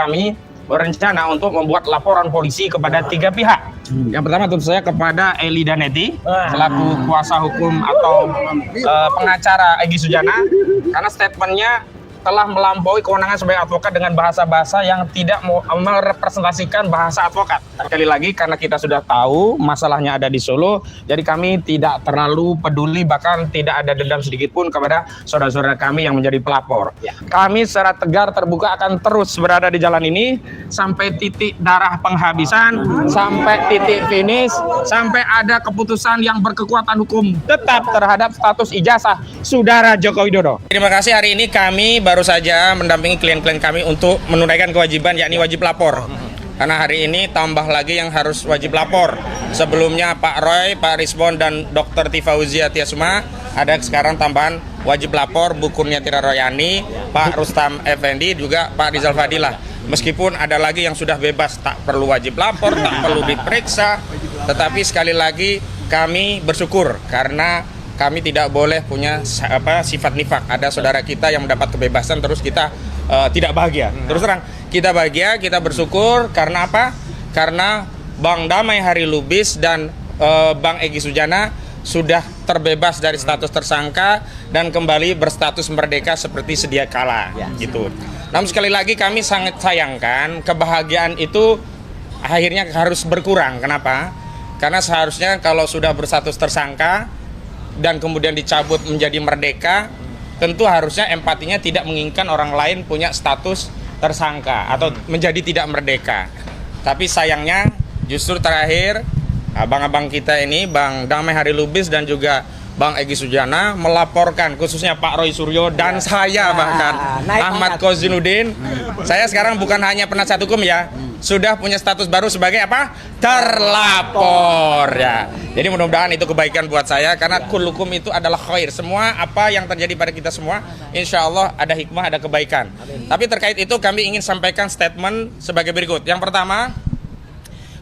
kami berencana untuk membuat laporan polisi kepada 3 pihak. Yang pertama tentu saya kepada Eli Daneti selaku kuasa hukum atau pengacara Egy Sujana, karena statementnya telah melampaui kewenangan sebagai advokat dengan bahasa-bahasa yang tidak merepresentasikan bahasa advokat. Sekali lagi, karena kita sudah tahu masalahnya ada di Solo, jadi kami tidak terlalu peduli, bahkan tidak ada dendam sedikit pun kepada saudara-saudara kami yang menjadi pelapor. Kami secara tegar terbuka akan terus berada di jalan ini sampai titik darah penghabisan, sampai titik finish, sampai ada keputusan yang berkekuatan hukum tetap terhadap status ijazah saudara Joko Widodo. Terima kasih, hari ini kami baru saja mendampingi klien-klien kami untuk menunaikan kewajiban, yakni wajib lapor. Karena hari ini tambah lagi yang harus wajib lapor. Sebelumnya Pak Roy, Pak Rizbon, dan Dr. Tifauzia Tiasuma, ada sekarang tambahan wajib lapor Bu Kurniati Royani, Pak Rustam Effendi, juga Pak Rizal Fadilah. Meskipun ada lagi yang sudah bebas, tak perlu wajib lapor, tak perlu diperiksa, tetapi sekali lagi kami bersyukur karena kami tidak boleh punya sifat nifak. Ada saudara kita yang mendapat kebebasan terus kita tidak bahagia. Terus terang, kita bahagia, kita bersyukur karena apa? Karena Bang Damai Hari Lubis dan Bang Egy Sujana sudah terbebas dari status tersangka dan kembali berstatus merdeka seperti sedia kala, gitu. Namun sekali lagi kami sangat sayangkan kebahagiaan itu akhirnya harus berkurang. Kenapa? Karena seharusnya kalau sudah berstatus tersangka dan kemudian dicabut menjadi merdeka, tentu harusnya empatinya tidak menginginkan orang lain punya status tersangka atau menjadi tidak merdeka. Tapi sayangnya justru terakhir abang-abang kita ini, Bang Damai Hari Lubis dan juga Bang Egy Sujana melaporkan, khususnya Pak Roy Suryo dan saya bahkan Ahmad Kozinuddin. Saya sekarang bukan hanya penasihat hukum ya, sudah punya status baru sebagai apa? Terlapor ya. Jadi mudah-mudahan itu kebaikan buat saya, karena kulukum itu adalah khair. Semua apa yang terjadi pada kita semua, insya Allah ada hikmah, ada kebaikan. Tapi terkait itu kami ingin sampaikan statement sebagai berikut. Yang pertama,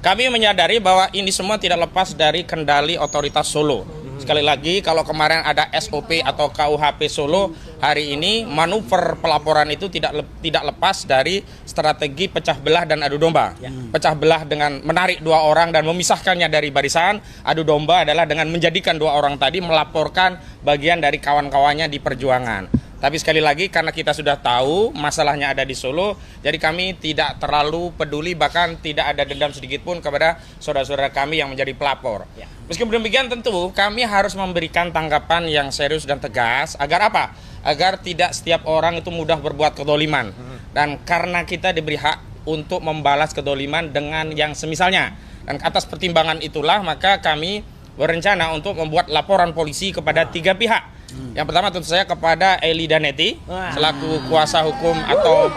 kami menyadari bahwa ini semua tidak lepas dari kendali otoritas Solo. Sekali lagi, kalau kemarin ada SOP atau KUHP Solo, hari ini manuver pelaporan itu tidak lepas dari strategi pecah belah dan adu domba. Pecah belah dengan menarik 2 orang dan memisahkannya dari barisan. Adu domba adalah dengan menjadikan 2 orang tadi melaporkan bagian dari kawan-kawannya di perjuangan. Tapi sekali lagi, karena kita sudah tahu masalahnya ada di Solo, jadi kami tidak terlalu peduli, bahkan tidak ada dendam sedikit pun kepada saudara-saudara kami yang menjadi pelapor. Meskipun demikian, tentu kami harus memberikan tanggapan yang serius dan tegas. Agar apa? Agar tidak setiap orang itu mudah berbuat kedoliman. Dan karena kita diberi hak untuk membalas kedoliman dengan yang semisalnya. Dan atas pertimbangan itulah, maka kami berencana untuk membuat laporan polisi kepada 3 pihak. Yang pertama tentu saya kepada Eli Daneti selaku kuasa hukum atau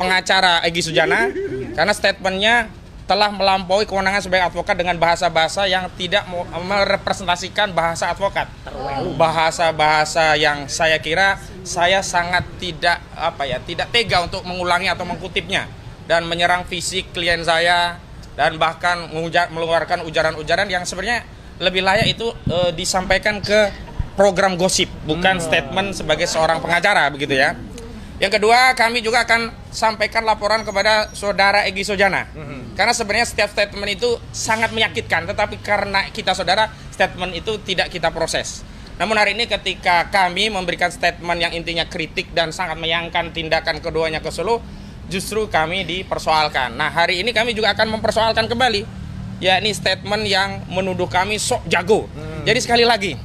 pengacara Egy Sujana, karena statementnya telah melampaui kewenangan sebagai advokat dengan bahasa-bahasa yang tidak merepresentasikan bahasa advokat. Bahasa-bahasa yang saya kira saya sangat tidak tega untuk mengulangi atau mengkutipnya, dan menyerang fisik klien saya, dan bahkan mengeluarkan ujaran-ujaran yang sebenarnya lebih layak itu disampaikan ke program gosip, bukan statement sebagai seorang pengacara, begitu ya. Yang kedua, kami juga akan sampaikan laporan kepada saudara Egy Sujana. Karena sebenarnya setiap statement itu sangat menyakitkan, tetapi karena kita saudara, statement itu tidak kita proses. Namun hari ini ketika kami memberikan statement yang intinya kritik dan sangat menyayangkan tindakan keduanya ke Solo, justru kami dipersoalkan. Nah, hari ini kami juga akan mempersoalkan kembali, yakni statement yang menuduh kami sok jago. Jadi sekali lagi,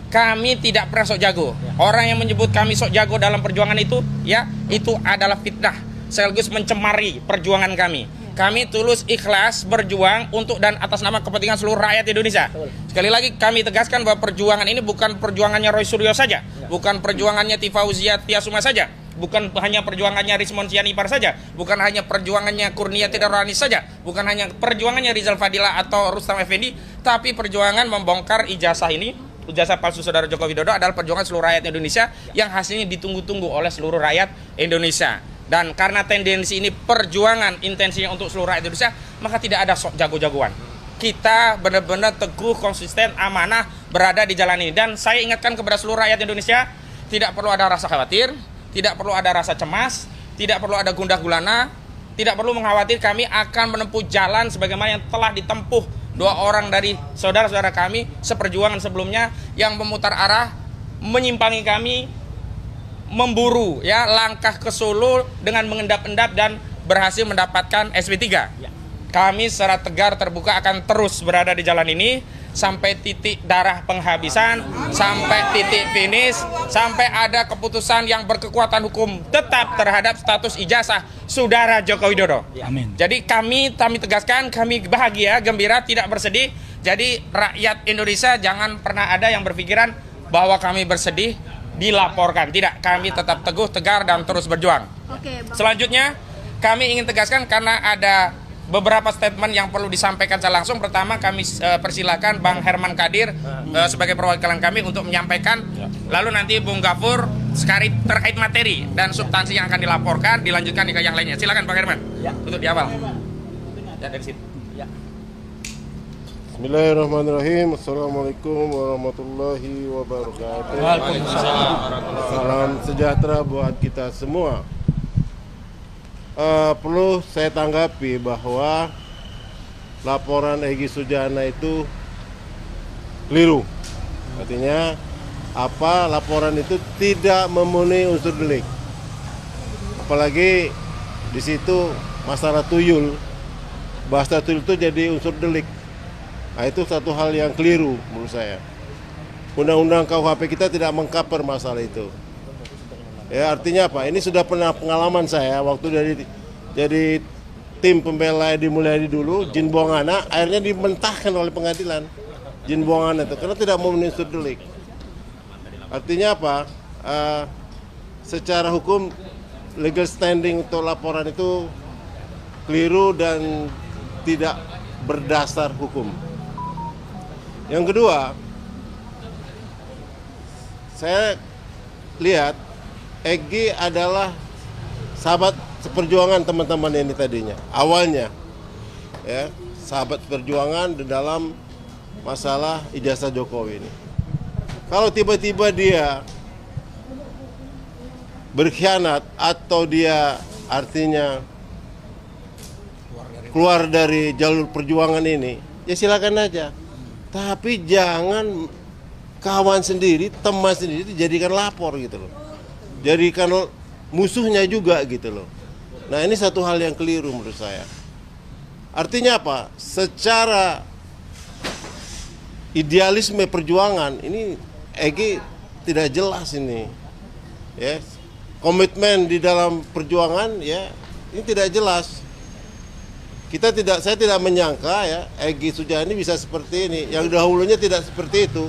kami tidak pernah sok jago. Orang yang menyebut kami sok jago dalam perjuangan itu, ya, itu adalah fitnah sekaligus mencemari perjuangan kami. Kami tulus ikhlas berjuang untuk dan atas nama kepentingan seluruh rakyat Indonesia. Sekali lagi kami tegaskan bahwa perjuangan ini bukan perjuangannya Roy Suryo saja, bukan perjuangannya Tifauzia Tiasuma saja, bukan hanya perjuangannya Rizmon Sianipar saja, bukan hanya perjuangannya Kurniati Royani saja, bukan hanya perjuangannya Rizal Fadilah atau Rustam Effendi, tapi perjuangan membongkar ijazah ini, ijazah palsu saudara Joko Widodo, adalah perjuangan seluruh rakyat Indonesia yang hasilnya ditunggu-tunggu oleh seluruh rakyat Indonesia. Dan karena tendensi ini perjuangan intensinya untuk seluruh rakyat Indonesia, maka tidak ada sok jago-jagoan. Kita benar-benar teguh, konsisten, amanah berada di jalan ini. Dan saya ingatkan kepada seluruh rakyat Indonesia, tidak perlu ada rasa khawatir, tidak perlu ada rasa cemas, tidak perlu ada gundah gulana. tidak perlu mengkhawatir, kami akan menempuh jalan sebagaimana yang telah ditempuh 2 orang dari saudara-saudara kami seperjuangan sebelumnya yang memutar arah, menyimpangi kami, memburu ya langkah ke Solo dengan mengendap-endap dan berhasil mendapatkan SP3. Kami secara tegar terbuka akan terus berada di jalan ini sampai titik darah penghabisan, sampai titik finish, sampai ada keputusan yang berkekuatan hukum tetap terhadap status ijazah Saudara Joko Widodo. Amin. Jadi kami tegaskan, kami bahagia, gembira, tidak bersedih. Jadi rakyat Indonesia jangan pernah ada yang berpikiran bahwa kami bersedih, dilaporkan. Tidak, kami tetap teguh, tegar, dan terus berjuang. Selanjutnya, kami ingin tegaskan karena ada beberapa statement yang perlu disampaikan secara langsung. Pertama, kami persilakan Bang Herman Kadir sebagai perwakilan kami untuk menyampaikan. Lalu nanti Bung Gafur sekali terkait materi dan substansi yang akan dilaporkan, dilanjutkan ke yang lainnya. Silakan Bang Herman. Untuk di awal. Ya, dari situ. Bismillahirrahmanirrahim. Assalamualaikum warahmatullahi wabarakatuh. Salam sejahtera buat kita semua. Perlu saya tanggapi bahwa laporan Egy Sujana itu keliru. Artinya laporan itu tidak memenuhi unsur delik. Apalagi di situ masalah tuyul, bahasa tuyul itu jadi unsur delik. Nah, itu satu hal yang keliru menurut saya. Undang-undang KUHP kita tidak mengcover masalah itu. Ya, artinya apa? Ini sudah pernah pengalaman saya waktu jadi tim pembela Edi Mulyadi dulu, Jin Bongana, akhirnya dimentahkan oleh pengadilan. Jin Bongana itu karena tidak memenuhi unsur delik. Artinya apa? Secara hukum legal standing untuk laporan itu keliru dan tidak berdasar hukum. Yang kedua, saya lihat Egy adalah sahabat seperjuangan teman-teman ini tadinya. Awalnya, ya, sahabat perjuangan di dalam masalah ijazah Jokowi ini. Kalau tiba-tiba dia berkhianat atau dia artinya keluar dari jalur perjuangan ini, ya silakan aja. Tapi jangan kawan sendiri, teman sendiri dijadikan lapor gitu loh. Jadikan musuhnya juga gitu loh. Nah, ini satu hal yang keliru menurut saya. Artinya apa? Secara idealisme perjuangan ini Egy tidak jelas ini. Ya. Komitmen di dalam perjuangan ya ini tidak jelas. Saya tidak menyangka ya Egy Sujana ini bisa seperti ini. Yang dahulunya tidak seperti itu.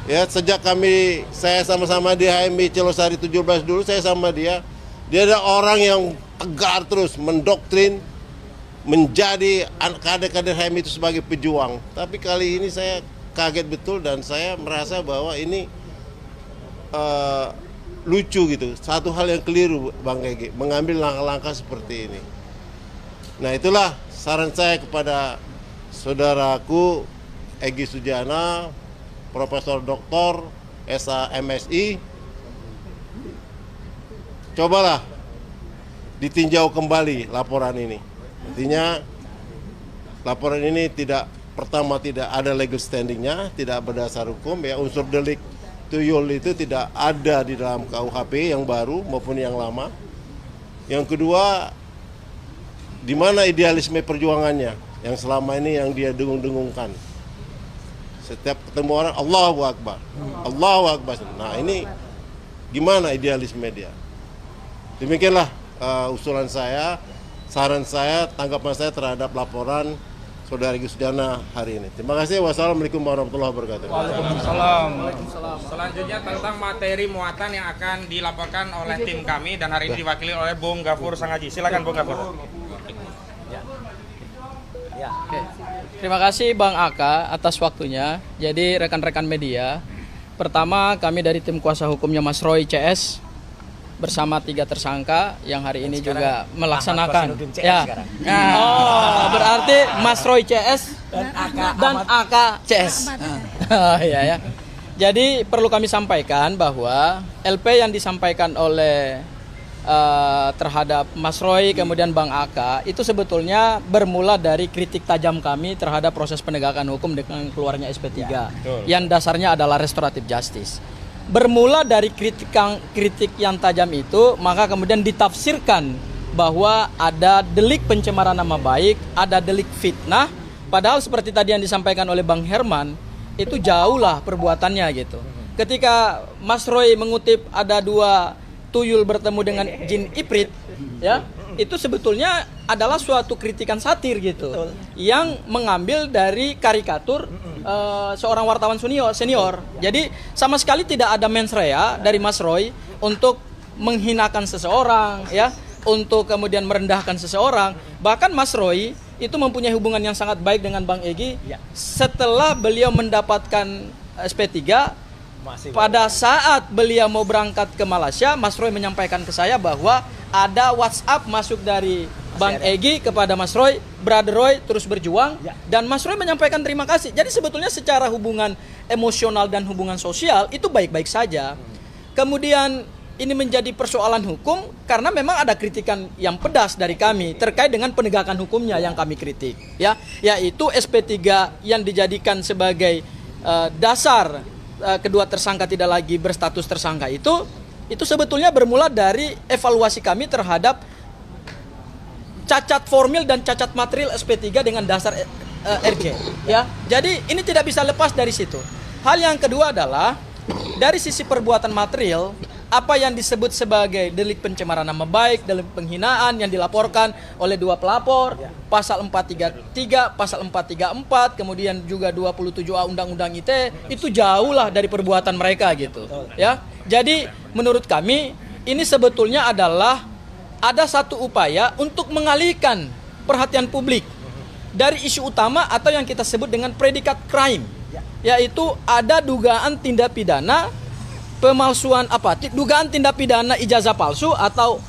Ya, sejak saya sama-sama di HMI Celosari 17 dulu, saya sama dia ada orang yang tegar terus mendoktrin menjadi kader-kader HMI itu sebagai pejuang. Tapi kali ini saya kaget betul dan saya merasa bahwa ini lucu gitu. Satu hal yang keliru Bang Egy mengambil langkah-langkah seperti ini. Nah, itulah saran saya kepada saudaraku Egy Sujana, Profesor Doktor SAMSI, cobalah ditinjau kembali laporan ini. Artinya laporan ini tidak ada legal standingnya, tidak berdasar hukum ya, unsur delik tuyul itu tidak ada di dalam KUHP yang baru maupun yang lama. Yang kedua, di mana idealisme perjuangannya yang selama ini yang dia dengung-dengungkan. Setiap ketemu orang Allahu Akbar, Allahu Akbar. Nah, ini gimana idealisme dia? Demikianlah usulan saya, saran saya, tanggapan saya terhadap laporan Saudara Egy Sujana hari ini. Terima kasih. Wassalamualaikum warahmatullahi wabarakatuh. Waalaikumsalam. Selanjutnya tentang materi muatan yang akan dilaporkan oleh tim kami dan hari ini diwakili oleh Bung Gafur Sangaji. Silakan Bung Gafur. Ya. Oke. Terima kasih Bang Aka atas waktunya. Jadi rekan-rekan media, pertama kami dari tim kuasa hukumnya Mas Roy CS bersama 3 tersangka yang hari ini juga melaksanakan. Ya. Oh, berarti Mas Roy CS dan Aka CS. Ya. Jadi perlu kami sampaikan bahwa LP yang disampaikan oleh terhadap Mas Roy kemudian Bang Aka itu sebetulnya bermula dari kritik tajam kami terhadap proses penegakan hukum dengan keluarnya SP3 yang dasarnya adalah restoratif justice. Bermula dari kritik yang tajam itu, maka kemudian ditafsirkan bahwa ada delik pencemaran nama baik, ada delik fitnah, padahal seperti tadi yang disampaikan oleh Bang Herman, itu jauhlah perbuatannya gitu. Ketika Mas Roy mengutip ada 2 tuyul bertemu dengan jin iprit, ya, itu sebetulnya adalah suatu kritikan satir gitu, yang mengambil dari karikatur seorang wartawan senior. Jadi sama sekali tidak ada mens rea dari Mas Roy untuk menghinakan seseorang, ya, untuk kemudian merendahkan seseorang. Bahkan Mas Roy itu mempunyai hubungan yang sangat baik dengan Bang Egy. Setelah beliau mendapatkan SP3, pada saat beliau mau berangkat ke Malaysia, Mas Roy menyampaikan ke saya bahwa ada WhatsApp masuk dari Bang Egy kepada Mas Roy, Brother Roy terus berjuang, dan Mas Roy menyampaikan terima kasih. Jadi sebetulnya secara hubungan emosional dan hubungan sosial itu baik-baik saja. Kemudian ini menjadi persoalan hukum karena memang ada kritikan yang pedas dari kami terkait dengan penegakan hukumnya yang kami kritik, ya, yaitu SP3 yang dijadikan sebagai dasar kedua tersangka tidak lagi berstatus tersangka itu sebetulnya bermula dari evaluasi kami terhadap cacat formil dan cacat material SP3 dengan dasar RJ, ya. Jadi ini tidak bisa lepas dari situ. Hal yang kedua adalah dari sisi perbuatan material, apa yang disebut sebagai delik pencemaran nama baik, delik penghinaan yang dilaporkan oleh 2 pelapor, pasal 433, pasal 434, kemudian juga 27A Undang-Undang ITE, itu jauhlah dari perbuatan mereka gitu, ya. Jadi menurut kami ini sebetulnya adalah ada satu upaya untuk mengalihkan perhatian publik dari isu utama atau yang kita sebut dengan predikat crime, yaitu ada dugaan tindak pidana pemalsuan dugaan tindak pidana ijazah palsu atau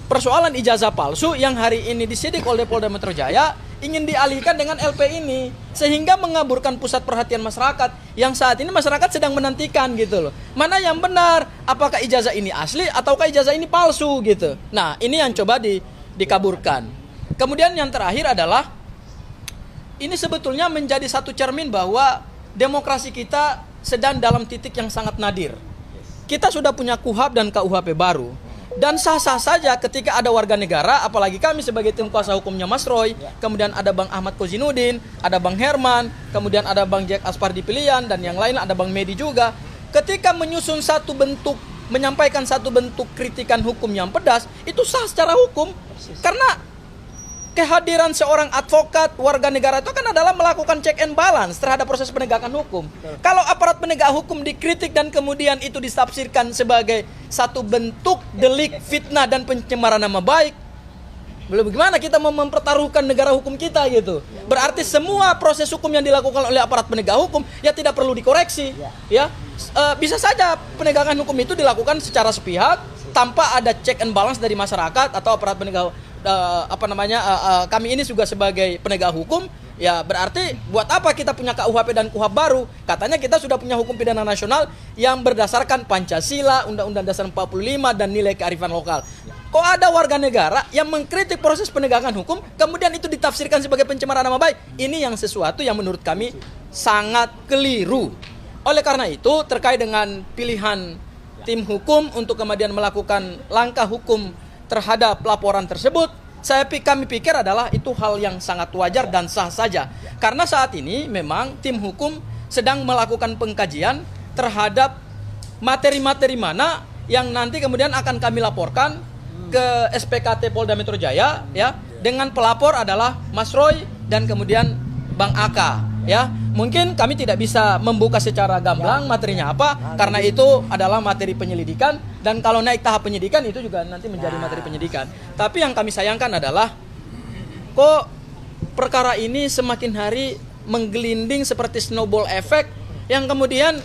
persoalan ijazah palsu yang hari ini disidik oleh Polda Metro Jaya ingin dialihkan dengan LP ini, sehingga mengaburkan pusat perhatian masyarakat yang saat ini masyarakat sedang menantikan gitu loh. Mana yang benar? Apakah ijazah ini asli ataukah ijazah ini palsu gitu. Nah, ini yang coba dikaburkan. Kemudian yang terakhir adalah ini sebetulnya menjadi satu cermin bahwa demokrasi kita sedang dalam titik yang sangat nadir. Kita sudah punya KUHP dan KUHP baru. Dan sah-sah saja ketika ada warga negara, apalagi kami sebagai tim kuasa hukumnya Mas Roy, kemudian ada Bang Ahmad Kozinudin, ada Bang Herman, kemudian ada Bang Jack Aspardi Pilihan, dan yang lain ada Bang Medi juga. Ketika menyusun satu bentuk, menyampaikan satu bentuk kritikan hukum yang pedas, itu sah secara hukum. Karena kehadiran seorang advokat warga negara itu kan adalah melakukan check and balance terhadap proses penegakan hukum. Kalau aparat penegak hukum dikritik dan kemudian itu ditafsirkan sebagai satu bentuk delik fitnah dan pencemaran nama baik, belum bagaimana kita mau mempertaruhkan negara hukum kita gitu. Berarti semua proses hukum yang dilakukan oleh aparat penegak hukum ya tidak perlu dikoreksi, ya. Bisa saja penegakan hukum itu dilakukan secara sepihak tanpa ada check and balance dari masyarakat atau aparat penegak kami ini juga sebagai penegak hukum, ya berarti buat apa kita punya KUHP dan KUHP baru? Katanya kita sudah punya hukum pidana nasional yang berdasarkan Pancasila, Undang-Undang Dasar 45 dan nilai kearifan lokal. Kok ada warga negara yang mengkritik proses penegakan hukum, kemudian itu ditafsirkan sebagai pencemaran nama baik? Ini yang sesuatu yang menurut kami sangat keliru. Oleh karena itu, terkait dengan pilihan tim hukum untuk kemudian melakukan langkah hukum terhadap laporan tersebut, kami pikir adalah itu hal yang sangat wajar dan sah saja. Karena saat ini memang tim hukum sedang melakukan pengkajian terhadap materi-materi mana yang nanti kemudian akan kami laporkan ke SPKT Polda Metro Jaya, ya, dengan pelapor adalah Mas Roy dan kemudian Bang Aka, ya. Mungkin kami tidak bisa membuka secara gamblang materinya apa, karena itu adalah materi penyelidikan, dan kalau naik tahap penyidikan itu juga nanti menjadi materi penyidikan. Tapi yang kami sayangkan adalah kok perkara ini semakin hari menggelinding seperti snowball effect yang kemudian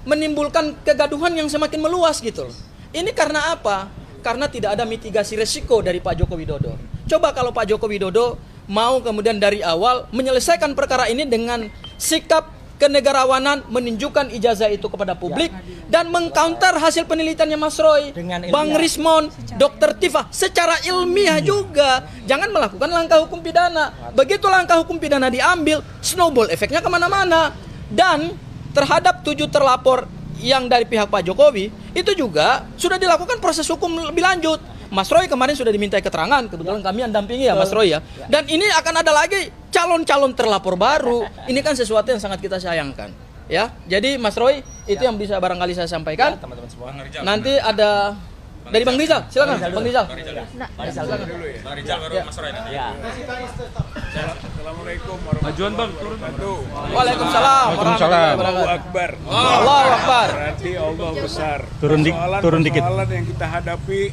menimbulkan kegaduhan yang semakin meluas gitu loh. Ini karena apa? Karena tidak ada mitigasi resiko dari Pak Joko Widodo. Coba kalau Pak Joko Widodo mau kemudian dari awal menyelesaikan perkara ini dengan sikap kenegarawanan, menunjukkan ijazah itu kepada publik, dan mengcounter hasil penelitiannya Mas Roy, Bang Rismon, Dr. Tifa secara ilmiah juga. Jangan melakukan langkah hukum pidana. Begitu langkah hukum pidana diambil, snowball efeknya kemana-mana. Dan terhadap 7 terlapor yang dari pihak Pak Jokowi, itu juga sudah dilakukan proses hukum lebih lanjut. Mas Roy kemarin sudah dimintai keterangan, kebetulan kami yang dampingi ya Mas Roy ya. Dan ini akan ada lagi calon-calon terlapor baru. Ini kan sesuatu yang sangat kita sayangkan. Ya, jadi Mas Roy itu yang bisa barangkali saya sampaikan. Nanti ada dari Bang Rizal, silakan Bang Rizal. Bang Rizal baru Mas Roy nanti. Assalamualaikum warahmatullahi wabarakatuh. Waalaikumsalam warahmatullahi Allahu wabarakatuh. Akbar. Allahu Akbar. Berarti Allah besar. Turun dikit. Persoalan yang kita hadapi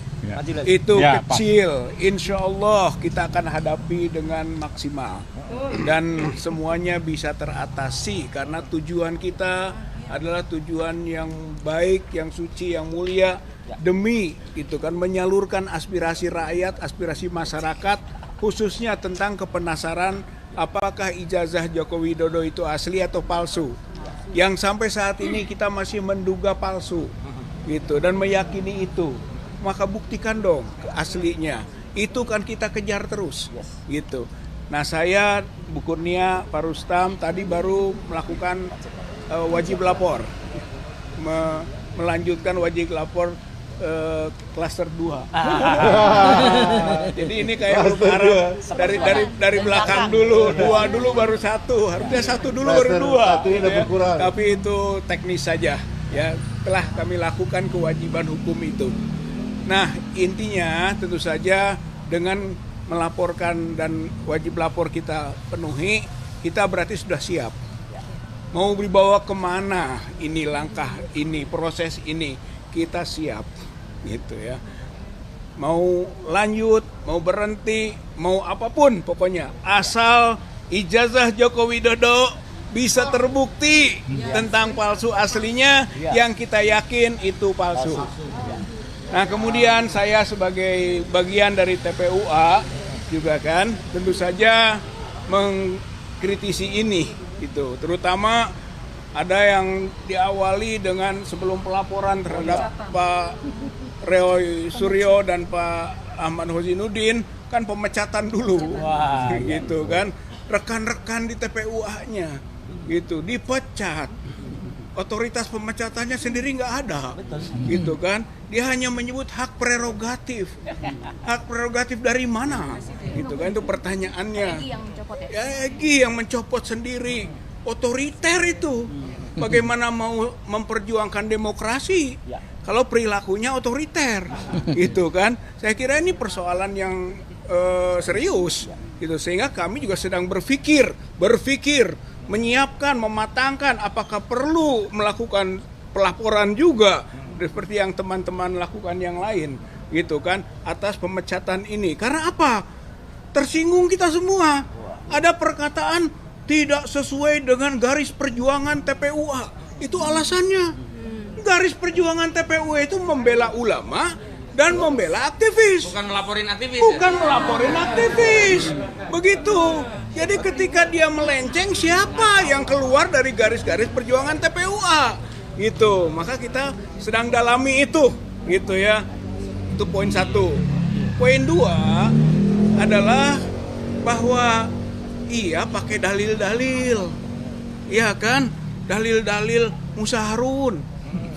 itu Ya, kecil. Insya Allah kita akan hadapi dengan maksimal. Dan semuanya bisa teratasi karena tujuan kita adalah tujuan yang baik, yang suci, yang mulia, demi itu kan menyalurkan aspirasi rakyat, aspirasi masyarakat, khususnya tentang kepenasaran apakah ijazah Joko Widodo itu asli atau palsu. Yang sampai saat ini kita masih menduga palsu gitu dan meyakini itu. Maka buktikan dong aslinya. Itu kan kita kejar terus gitu. Nah, saya Bu Kurnia, Pak Rustam tadi baru melakukan wajib lapor. Melanjutkan wajib lapor klaster 2. Jadi ini kayak dari belakang dulu, 2 dulu baru 1. Harusnya 1 dulu baru 2. Ya. Tapi itu teknis saja. Ya, telah kami lakukan kewajiban hukum itu. Nah, intinya tentu saja dengan melaporkan dan wajib lapor kita penuhi, kita berarti sudah siap. Mau dibawa kemana ini langkah ini, proses ini, kita siap. Gitu ya. Mau lanjut, mau berhenti, mau apapun pokoknya. Asal ijazah Joko Widodo bisa terbukti tentang palsu aslinya, yang kita yakin itu palsu. Nah, kemudian saya sebagai bagian dari TPUA juga kan tentu saja mengkritisi ini gitu. Terutama ada yang diawali dengan sebelum pelaporan terhadap Pak Roy Suryo dan Pak Ahmad Hozinuddin kan pemecatan dulu. Gitu kan. Rekan-rekan di TPUA-nya gitu dipecat. Otoritas pemecatannya sendiri nggak ada, gitu kan? Dia hanya menyebut hak prerogatif. Hak prerogatif dari mana? Gitu kan? Itu pertanyaannya. Egy yang mencopot sendiri. Otoriter itu. Bagaimana mau memperjuangkan demokrasi kalau perilakunya otoriter, gitu kan? Saya kira ini persoalan yang serius, gitu. Sehingga kami juga sedang berpikir. Menyiapkan, mematangkan apakah perlu melakukan pelaporan juga seperti yang teman-teman lakukan yang lain, gitu kan, atas pemecatan ini. Karena apa? Tersinggung kita semua. Ada perkataan tidak sesuai dengan garis perjuangan TPUA. Itu alasannya. Garis perjuangan TPUA itu membela ulama dan membela aktivis. Bukan melaporin aktivis. Bukan melaporin aktivis. Begitu. Jadi ketika dia melenceng, siapa yang keluar dari garis-garis perjuangan TPUA? Gitu. Maka kita sedang dalami itu. Gitu ya. Itu poin 1. Poin 2 adalah bahwa iya pakai dalil-dalil. Iya kan? Dalil-dalil Musa Harun,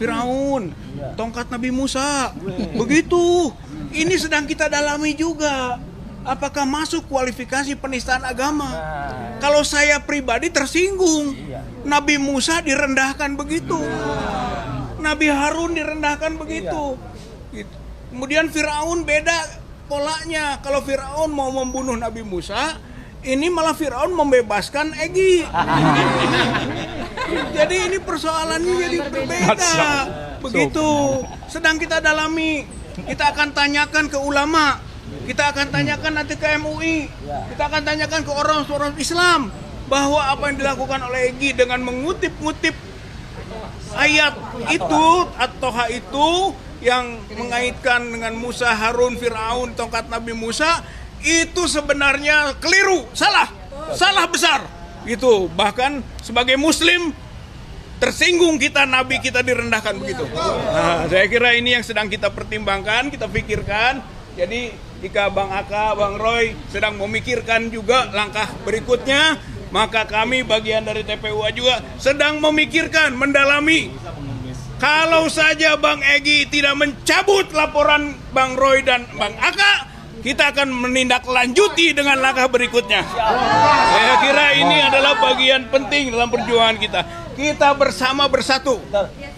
Firaun, tongkat Nabi Musa. Begitu. Ini sedang kita dalami juga. Apakah masuk kualifikasi penistaan agama? Kalau saya pribadi tersinggung. Nabi Musa direndahkan begitu. Nabi Harun direndahkan begitu. Kemudian Firaun beda polanya. Kalau Firaun mau membunuh Nabi Musa, ini malah Firaun membebaskan Egy. Jadi ini persoalannya jadi berbeda. Begitu. Sedang kita dalami. Kita akan tanyakan ke ulama. Kita akan tanyakan nanti ke MUI. Kita akan tanyakan ke orang-orang Islam bahwa apa yang dilakukan oleh Egy dengan mengutip-ngutip ayat itu atau itu yang mengaitkan dengan Musa, Harun, Firaun, tongkat Nabi Musa, itu sebenarnya keliru, salah besar. Gitu. Bahkan sebagai Muslim tersinggung kita, nabi kita direndahkan begitu. Nah, saya kira ini yang sedang kita pertimbangkan, kita pikirkan. Jadi jika Bang Aka, Bang Roy sedang memikirkan juga langkah berikutnya, maka kami bagian dari TPUA juga sedang memikirkan, mendalami. Kalau saja Bang Egy tidak mencabut laporan Bang Roy dan Bang Aka, kita akan menindaklanjuti dengan langkah berikutnya. Saya kira ini adalah bagian penting dalam perjuangan kita. Kita bersama bersatu,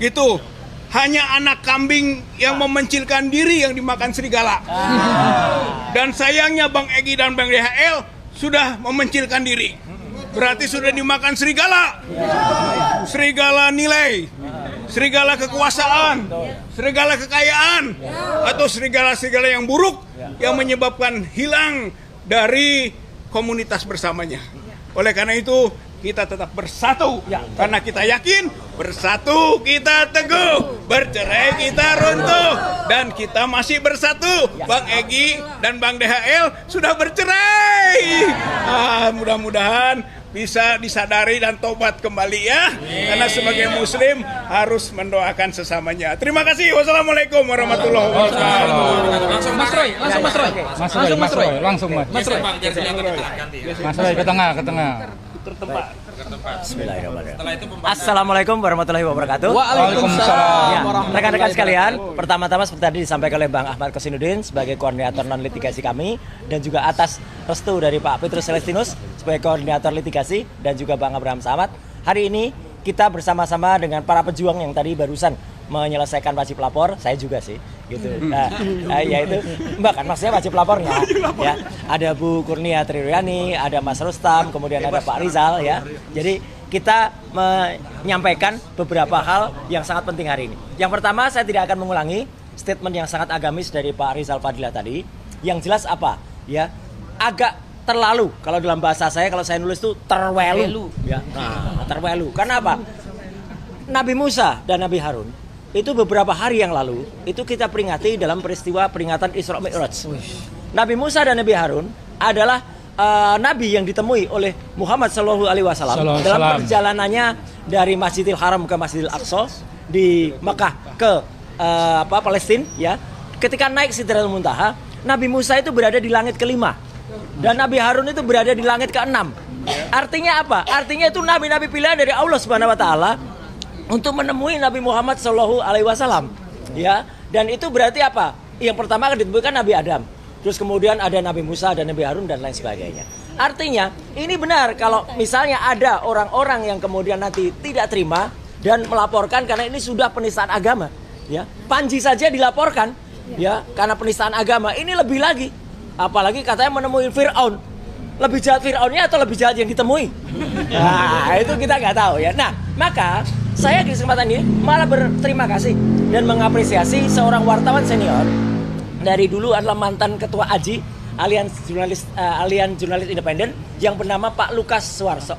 gitu. Hanya anak kambing yang memencilkan diri yang dimakan serigala. Dan sayangnya Bang Egy dan Bang DHL sudah memencilkan diri. Berarti sudah dimakan serigala. Serigala nilai, serigala kekuasaan, serigala kekayaan, atau serigala-serigala yang buruk yang menyebabkan hilang dari komunitas bersamanya. Oleh karena itu, kita tetap bersatu, karena kita yakin bersatu kita teguh, bercerai kita runtuh, dan kita masih bersatu. Bang Egy dan Bang DHL sudah bercerai. Mudah-mudahan bisa disadari dan tobat kembali ya. Karena sebagai muslim harus mendoakan sesamanya. Terima kasih. Wassalamualaikum warahmatullahi wabarakatuh. Langsung Mas Roy. Mas Roy ke tengah. Bismillahirrahmanirrahim. Assalamualaikum warahmatullahi wabarakatuh. Waalaikumsalam. Ya, rekan-rekan sekalian, pertama-tama seperti tadi disampaikan oleh Bang Ahmad Kosinudin sebagai koordinator non litigasi kami, dan juga atas restu dari Pak Petrus Celestinus sebagai koordinator litigasi, dan juga Bang Abraham Samad. Hari ini kita bersama-sama dengan para pejuang yang tadi barusan menyelesaikan wajib lapor, saya juga sih, gitu. Nah, yaitu Mbak kan maksudnya wajib lapornya, ya. Ada Bu Kurnia Triryani, ada Mas Rustam, kemudian ada Pak Rizal, ya. Jadi kita menyampaikan beberapa hal yang sangat penting hari ini. Yang pertama, saya tidak akan mengulangi statement yang sangat agamis dari Pak Rizal Fadilah tadi. Yang jelas apa, ya? Agak terlalu, kalau dalam bahasa saya, kalau saya nulis itu terwelu, ya. Nah, terwelu. Karena apa? Nabi Musa dan Nabi Harun itu beberapa hari yang lalu itu kita peringati dalam peristiwa peringatan Isra Mi'raj. Nabi Musa dan Nabi Harun adalah nabi yang ditemui oleh Muhammad Shallallahu Alaihi Wasallam dalam perjalanannya dari Masjidil Haram ke Masjidil Aqsa di Mekah ke Palestina, ya. Ketika naik Sidratul Muntaha, Nabi Musa itu berada di langit kelima dan Nabi Harun itu berada di langit keenam. Artinya apa? Artinya itu nabi-nabi pilihan dari Allah Subhanahu Wa Taala untuk menemui Nabi Muhammad Shallallahu Alaihi Wasallam, ya. Dan itu berarti apa? Yang pertama akan ditemukan Nabi Adam, terus kemudian ada Nabi Musa dan Nabi Harun dan lain sebagainya. Artinya ini benar kalau misalnya ada orang-orang yang kemudian nanti tidak terima dan melaporkan karena ini sudah penistaan agama, ya. Panji saja dilaporkan, ya, karena penistaan agama. Ini lebih lagi, apalagi katanya menemui Fir'aun. Lebih jahat Fir'aunnya atau lebih jahat yang ditemui? Nah, itu kita nggak tahu, ya. Nah, maka saya di kesempatan ini malah berterima kasih dan mengapresiasi seorang wartawan senior dari dulu adalah mantan ketua AJI, Aliansi Jurnalis Independen, yang bernama Pak Lukas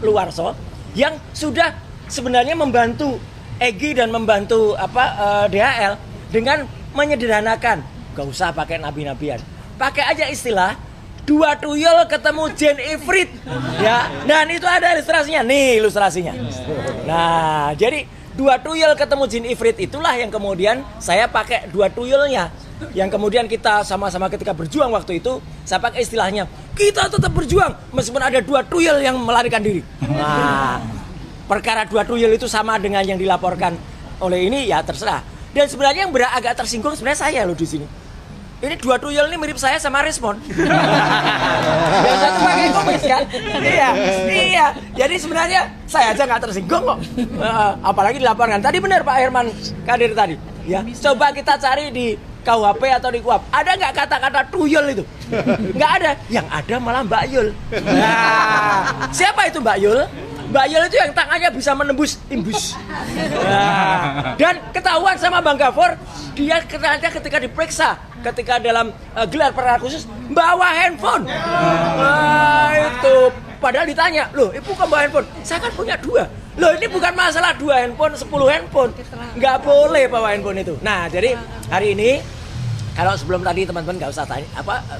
Luarso, yang sudah sebenarnya membantu Egy dan membantu DHL dengan menyederhanakan, gak usah pakai nabi-nabian, pakai aja istilah dua tuyul ketemu Jin Ifrit, ya. Dan itu ada ilustrasinya, nih ilustrasinya. Nah, jadi dua tuyul ketemu Jin Ifrit itulah yang kemudian saya pakai dua tuyulnya. Yang kemudian kita sama-sama ketika berjuang waktu itu, saya pakai istilahnya, kita tetap berjuang meskipun ada dua tuyul yang melarikan diri. Nah, perkara dua tuyul itu sama dengan yang dilaporkan oleh ini, ya terserah. Dan sebenarnya yang agak tersinggung sebenarnya saya loh di sini. Ini dua tuyul ini mirip saya sama Respon. Yang satu pakai kumis kan? Iya. Jadi sebenarnya saya aja nggak tersinggung kok. Apalagi dilaporkan. Tadi benar Pak Herman Kadir tadi. Ya, coba kita cari di KUHP atau di KUHP. Ada nggak kata-kata tuyul itu? Nggak ada. Yang ada malah Mbak Yul. Nah, siapa itu Mbak Yul? Mbak Yul itu yang tangannya bisa menembus imbus. Nah, dan ketahuan sama Bang Gafor, dia ketika diperiksa, ketika dalam gelar perkara khusus, bawa handphone. Nah, itu. Padahal ditanya, loh ibu kok bawa handphone? Saya kan punya dua. Loh ini bukan masalah 2 handphone, 10 handphone. Nggak boleh bawa handphone itu. Nah, jadi hari ini, kalau sebelum tadi teman-teman nggak usah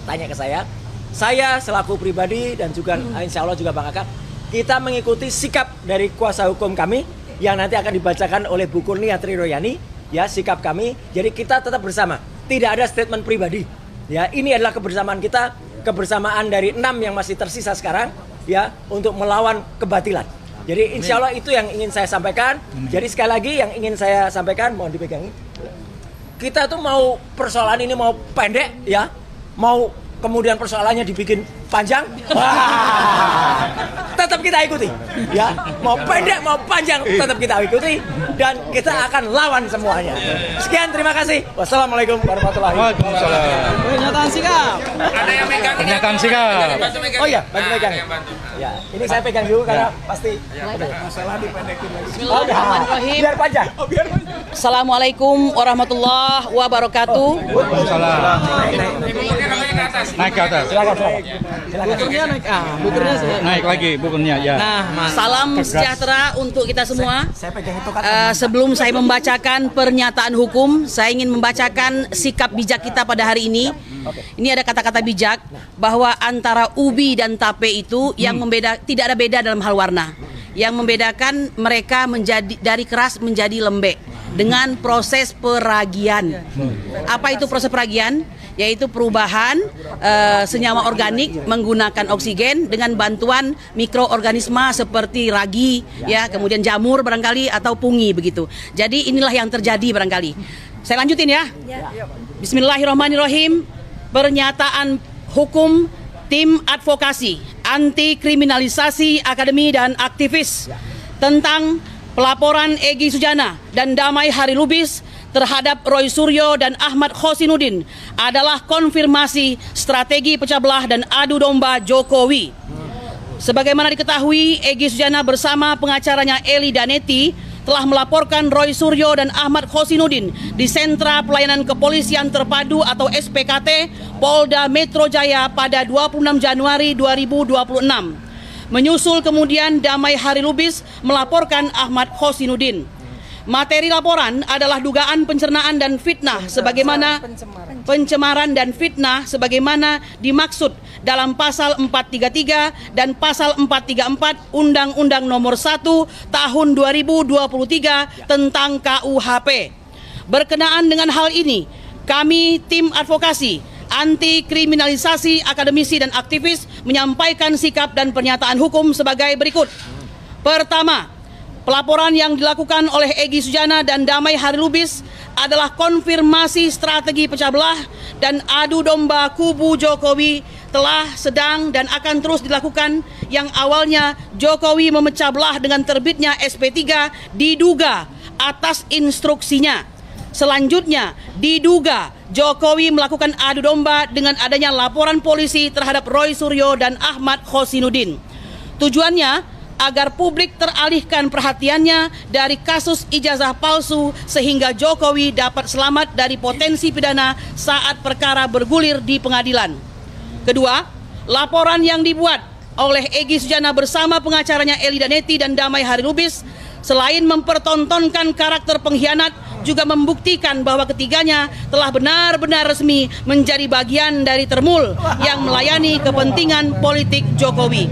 tanya ke saya selaku pribadi dan juga insya Allah juga Bang Aka, kita mengikuti sikap dari kuasa hukum kami yang nanti akan dibacakan oleh Bu Kurnia Triroyani, ya, sikap kami. Jadi kita tetap bersama, tidak ada statement pribadi. Ya, ini adalah kebersamaan kita, kebersamaan dari 6 yang masih tersisa sekarang, ya, untuk melawan kebatilan. Jadi insya Allah itu yang ingin saya sampaikan. Jadi sekali lagi yang ingin saya sampaikan, mohon dipegang. Kita tuh mau persoalan ini mau pendek, ya, mau kemudian persoalannya dibikin panjang, wah, tetap kita ikuti, ya. Mau pendek mau panjang tetap kita ikuti dan kita akan lawan semuanya. Sekian, terima kasih. Wassalamualaikum warahmatullahi wabarakatuh. Waalaikumsalam. Pernyataan sikap. Ada yang megang. Pernyataan sikap. Oh iya, bantu pegang. Ya, ini saya pegang dulu karena pasti Masalah dipendekin lagi. Bismillahirrahmanirrahim. biar panjang. Assalamualaikum warahmatullahi wabarakatuh. Waalaikumsalam. Naik ke atas. Silakan. Bukurnya naik, bukurnya saya. Naik lagi bukunya ya. Salam sejahtera untuk kita semua. Saya pegang itu kan. Sebelum saya membacakan pernyataan hukum, saya ingin membacakan sikap bijak kita pada hari ini. Ini ada kata-kata bijak bahwa antara ubi dan tape itu yang tidak ada beda dalam hal warna. Yang membedakan mereka menjadi dari keras menjadi lembek dengan proses peragian. Apa itu proses peragian? Yaitu perubahan senyawa organik menggunakan oksigen dengan bantuan mikroorganisme seperti ragi, ya, kemudian jamur barangkali atau pungi begitu. Jadi inilah yang terjadi barangkali. Saya lanjutin ya. Bismillahirrahmanirrahim. Pernyataan hukum tim advokasi anti kriminalisasi akademi dan aktivis tentang pelaporan Egy Sujana dan Damai Hari Lubis terhadap Roy Suryo dan Ahmad Khosinuddin adalah konfirmasi strategi pecah belah dan adu domba Jokowi. Sebagaimana diketahui, Egy Sujana bersama pengacaranya Eli Daneti telah melaporkan Roy Suryo dan Ahmad Khosinuddin di Sentra Pelayanan Kepolisian Terpadu atau SPKT Polda Metro Jaya pada 26 Januari 2026. Menyusul kemudian Damai Hari Lubis melaporkan Ahmad Khosinuddin. Materi laporan adalah dugaan pencernaan dan fitnah sebagaimana pencemaran dan fitnah sebagaimana dimaksud dalam pasal 433 dan pasal 434 Undang-Undang Nomor 1 Tahun 2023 tentang KUHP. Berkenaan dengan hal ini, kami tim advokasi anti kriminalisasi akademisi dan aktivis menyampaikan sikap dan pernyataan hukum sebagai berikut. Pertama, pelaporan yang dilakukan oleh Egy Sujana dan Damai Hari Lubis adalah konfirmasi strategi pecah belah dan adu domba kubu Jokowi telah, sedang, dan akan terus dilakukan yang awalnya Jokowi memecah belah dengan terbitnya SP3 diduga atas instruksinya. Selanjutnya diduga Jokowi melakukan adu domba dengan adanya laporan polisi terhadap Roy Suryo dan Ahmad Khosinuddin. Tujuannya agar publik teralihkan perhatiannya dari kasus ijazah palsu sehingga Jokowi dapat selamat dari potensi pidana saat perkara bergulir di pengadilan. Kedua, laporan yang dibuat oleh Egy Sujana bersama pengacaranya Eli Daneti dan Damai Hari Lubis selain mempertontonkan karakter pengkhianat juga membuktikan bahwa ketiganya telah benar-benar resmi menjadi bagian dari Termul yang melayani kepentingan politik Jokowi.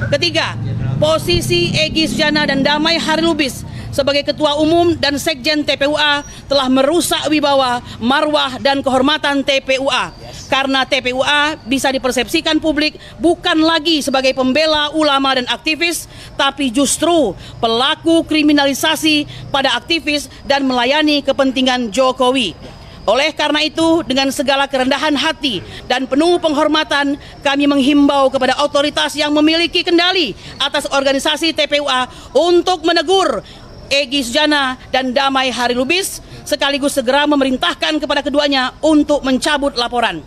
Ketiga, posisi Egy Sujana dan Damai Hari Lubis sebagai Ketua Umum dan Sekjen TPUA telah merusak wibawa, marwah, dan kehormatan TPUA. Karena TPUA bisa dipersepsikan publik bukan lagi sebagai pembela ulama dan aktivis, tapi justru pelaku kriminalisasi pada aktivis dan melayani kepentingan Jokowi. Oleh karena itu, dengan segala kerendahan hati dan penuh penghormatan, kami menghimbau kepada otoritas yang memiliki kendali atas organisasi TPUA untuk menegur Egy Sujana dan Damai Hari Lubis, sekaligus segera memerintahkan kepada keduanya untuk mencabut laporan.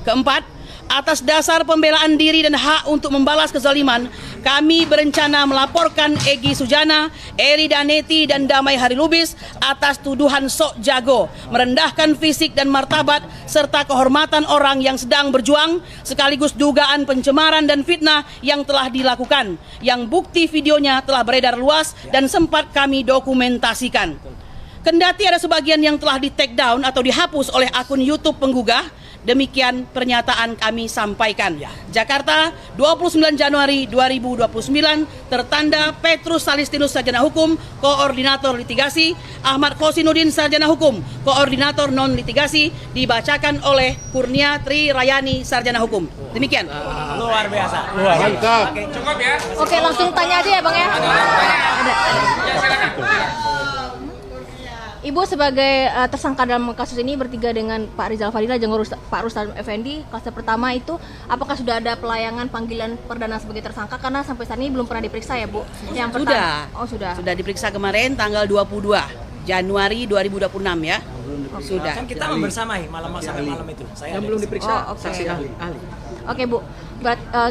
Keempat, atas dasar pembelaan diri dan hak untuk membalas kezaliman, kami berencana melaporkan Egy Sujana, Eli Daneti, dan Damai Hari Lubis atas tuduhan sok jago, merendahkan fisik dan martabat, serta kehormatan orang yang sedang berjuang, sekaligus dugaan pencemaran dan fitnah yang telah dilakukan, yang bukti videonya telah beredar luas dan sempat kami dokumentasikan. Kendati ada sebagian yang telah di take down atau dihapus oleh akun YouTube penggugah, Demikian pernyataan kami sampaikan. Jakarta, 29 Januari 2029, tertanda Petrus Salistinus Sarjana Hukum, Koordinator Litigasi, Ahmad Kosinudin Sarjana Hukum, Koordinator Non Litigasi, dibacakan oleh Kurnia Tri Rayani Sarjana Hukum. Demikian. Luar biasa. Mantap. Cukup ya? Oke, langsung tanya aja ya Bang ya. Ada. Ya, silakan. Ibu sebagai tersangka dalam kasus ini bertiga dengan Pak Rizal Fadila dan Pak Rustam Effendi. Kasus pertama itu, apakah sudah ada pelayangan panggilan perdana sebagai tersangka? Karena sampai saat ini belum pernah diperiksa ya Bu. Yang Sudah. Oh sudah. Sudah diperiksa kemarin tanggal 22 Januari 2026 ya. Sudah. Kan kita membersamai malam sampai malam itu. Saya Yang belum diperiksa Oh, oke. saksi ahli. Oke Bu.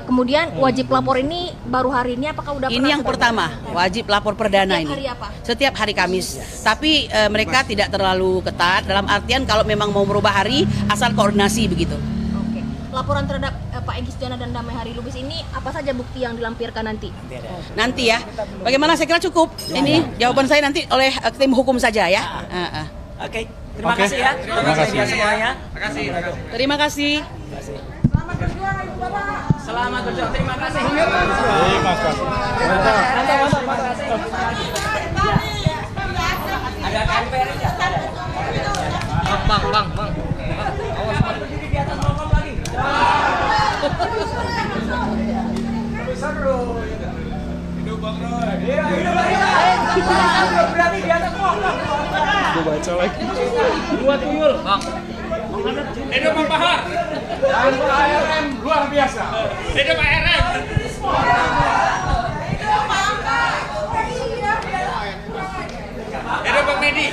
Kemudian wajib lapor ini baru hari ini apakah udah Ini yang pertama, wajib lapor perdana Setiap ini. hari apa? Setiap hari Kamis. Tapi mereka tidak terlalu ketat dalam artian kalau memang mau merubah hari asal koordinasi begitu. Oke. Laporan terhadap Pak Egy Sujana dan Damai Hari Lubis ini apa saja bukti yang dilampirkan nanti? Nanti ya. Bagaimana, saya kira cukup. Ini jawaban saya nanti oleh tim hukum saja ya. Oke, terima kasih ya. Terima kasih semuanya. Terima kasih. Selamat berjuang. Terima kasih. Ada KMPR ya? Bang. Di atas ngomong lagi. Hidup Bang Roy. Berarti di atas ngomong. Hidup Bang Bahar. ARM luar biasa. Hidup ARM. Hidup Bang Medi.